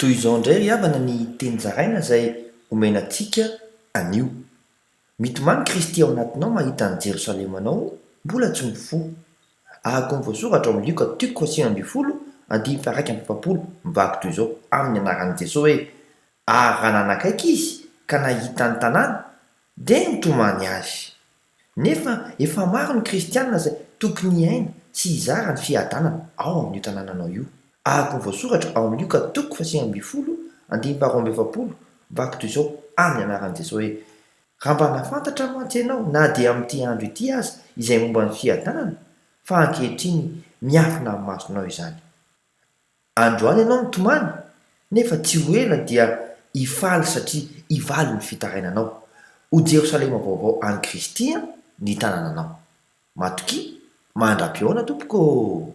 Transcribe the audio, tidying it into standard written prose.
toy izao indray ry havana ny teny zaraina izay omenantsika anio. Mitomany Kristy ao anatinao mahita ny Jerosalema anao mbola tsy mifo. Ahako ny voasoratra ao amin'ny Lioka toko 5:1-5:7 mivaky toy izao amin'ny anaran'i Jesosy hoe: ary raha nanakaiky izy ka nahita ny tanàna dia nitomany azy. Nefa efa maro ny kristianina izay tokony hiaina sy hizara ny fiadanana ao amin'io tanànanao io. Ahako ny voasoratra ao amin'ny Lioka toko 5:12-7 mivaky toy izao amin'ny anaran'i Jesosy hoe: raha mba nafantatra mantsy ianao na dia amin'ity andro ity aza izay momba ny fiadanana, fa ankehitriny miafina amin'ny masonao izany. Androany ianao mitomany, nefa tsy ho ela dia hifaly satria hivaly ny fitarainanao. Ho Jerosalema vaovao an'i Kristy ny tanànanao. Matokia, mandra-pioana tompoko.